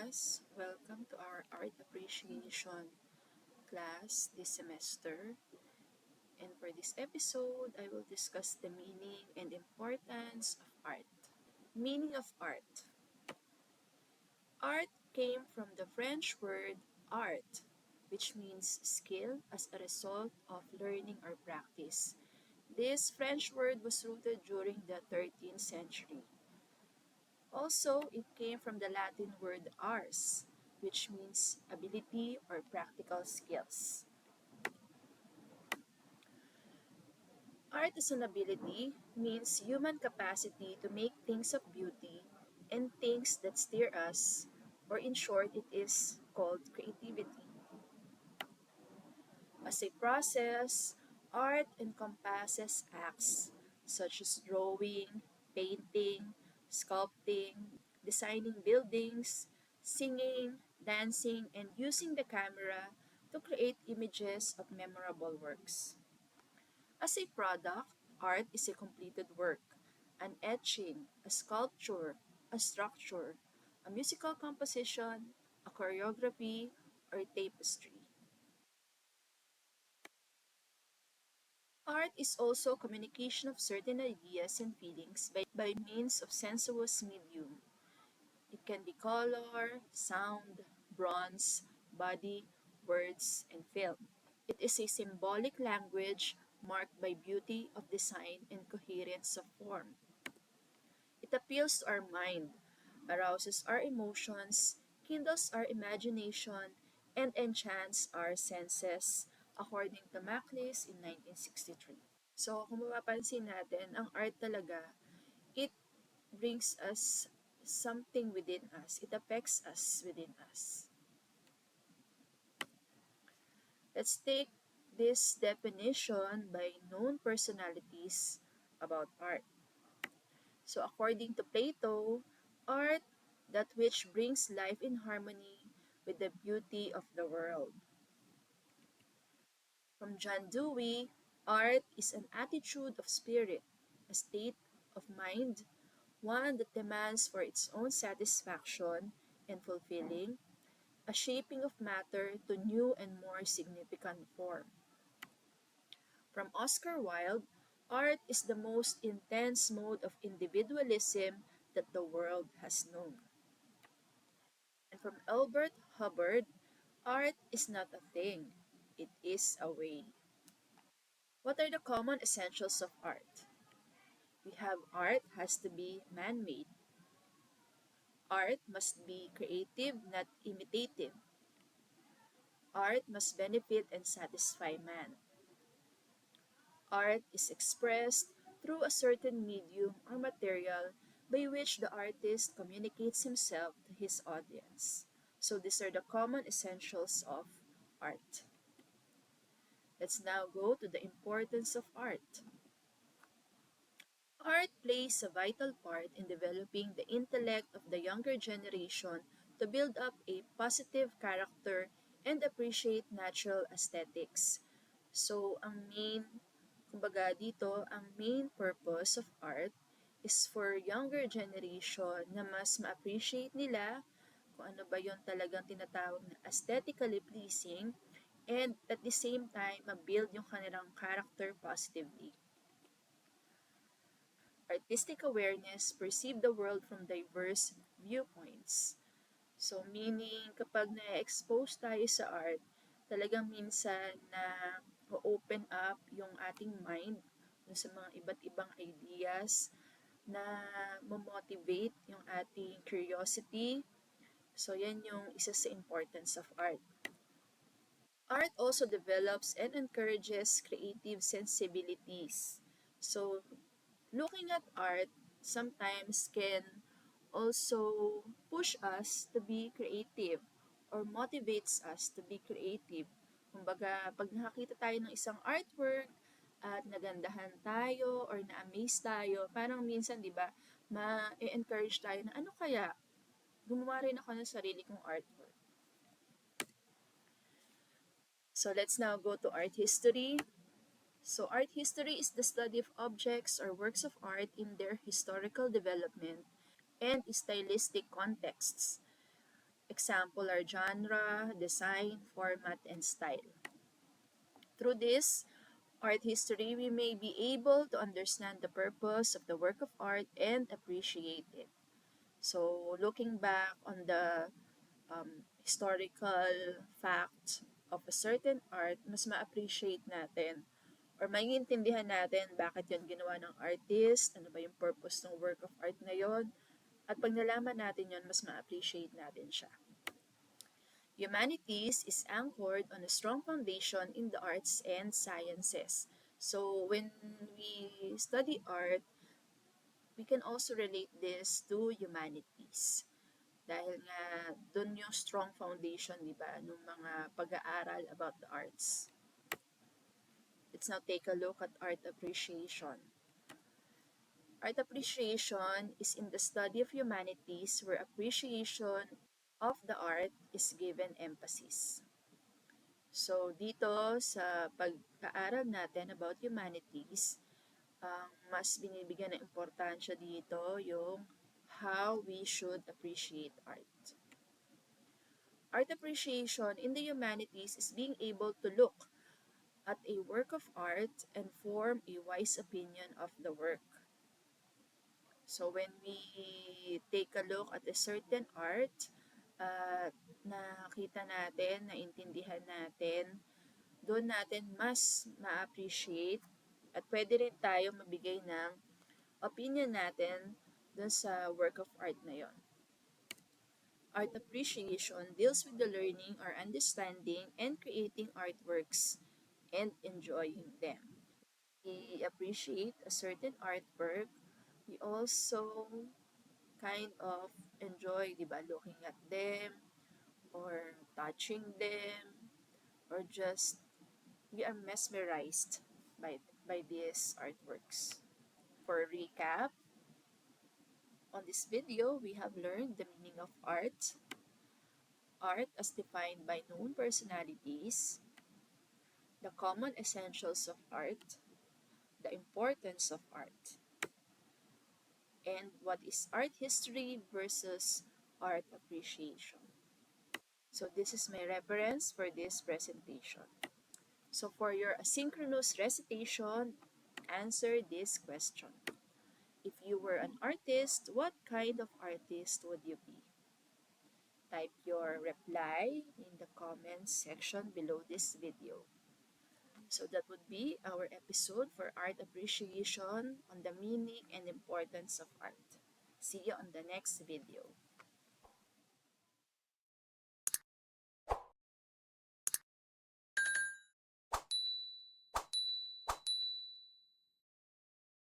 class. Welcome to our art appreciation class this semester. And for this episode, I will discuss the meaning and importance of art. Meaning of art. Art came from the French word art, which means skill as a result of learning or practice. This French word was rooted during the 13th century. Also, it came from the Latin word ars, which means ability or practical skills. Art as an ability means human capacity to make things of beauty and things that steer us, or in short, it is called creativity. As a process, art encompasses acts such as drawing, painting, sculpting, designing buildings, singing, dancing, and using the camera to create images of memorable works. As a product, art is a completed work, an etching, a sculpture, a structure, a musical composition, a choreography, or a tapestry. Art is also communication of certain ideas and feelings by means of sensuous medium. It can be color, sound, bronze, body, words, and film. It is a symbolic language marked by beauty of design and coherence of form. It appeals to our mind, arouses our emotions, kindles our imagination, and enchants our senses, according to Maclise in 1963. So, kung mapapansin natin, ang art talaga, it brings us something within us. It affects us within us. Let's take this definition by known personalities about art. So, according to Plato, art, that which brings life in harmony with the beauty of the world. From John Dewey, art is an attitude of spirit, a state of mind, one that demands for its own satisfaction and fulfilling, a shaping of matter to new and more significant form. From Oscar Wilde, art is the most intense mode of individualism that the world has known. And from Albert Hubbard, art is not a thing, it is a way. What are the common essentials of art? We have art has to be man-made. Art must be creative, not imitative. Art must benefit and satisfy man. Art is expressed through a certain medium or material by which the artist communicates himself to his audience. So these are the common essentials of art. Let's now go to the importance of art. Art plays a vital part in developing the intellect of the younger generation to build up a positive character and appreciate natural aesthetics. So, ang main purpose of art is for younger generation na mas ma-appreciate nila kung ano ba yon talagang tinatawag na aesthetically pleasing and at the same time, ma-build yung kanilang character positively. Artistic awareness perceive the world from diverse viewpoints. So, meaning, kapag na-expose tayo sa art, talagang minsan na open up yung ating mind sa mga iba't ibang ideas na motivate yung ating curiosity. So, yan yung isa sa importance of art. Art also develops and encourages creative sensibilities. So, looking at art sometimes can also push us to be creative or motivates us to be creative. Kumbaga, pag nakakita tayo ng isang artwork at nagandahan tayo or na-amaze tayo, parang minsan, di ba, ma-encourage tayo na ano kaya, gumawa rin ako ng sarili kong artwork. So let's now go to art history. So art history is the study of objects or works of art in their historical development and stylistic contexts. Example are genre, design, format, and style. Through this art history, we may be able to understand the purpose of the work of art and appreciate it. So, looking back on the historical fact of a certain art, mas ma-appreciate natin or maiintindihan natin bakit yan ginawa ng artist, ano ba yung purpose ng work of art na yon, at pag nalaman natin yon, mas ma-appreciate natin siya. Humanities is anchored on a strong foundation in the arts and sciences. So when we study art, we can also relate this to humanities. Dahil nga, dun yung strong foundation, di ba, ng mga pag-aaral about the arts. Let's now take a look at art appreciation. Art appreciation is in the study of humanities where appreciation of the art is given emphasis. So, dito sa pag-aaral natin about humanities, ang mas binibigyan ng importansya dito yung how we should appreciate art. Art appreciation in the humanities is being able to look at a work of art and form a wise opinion of the work. So when we take a look at a certain art, nakita natin, naintindihan natin, doon natin mas ma-appreciate at pwede rin tayo mabigay ng opinion natin doon sa work of art na yon. Art appreciation deals with the learning or understanding and creating artworks and enjoying them. We appreciate a certain artwork. We also kind of enjoy, di ba, looking at them or touching them or just we are mesmerized by these artworks. For a recap, on this video, we have learned the meaning of art as defined by known personalities, the common essentials of art, the importance of art, and what is art history versus art appreciation. So this is my reference for this presentation. So for your asynchronous recitation, answer this question. If you were an artist, what kind of artist would you be? Type your reply in the comments section below this video. So that would be our episode for art appreciation on the meaning and importance of art. See you on the next video.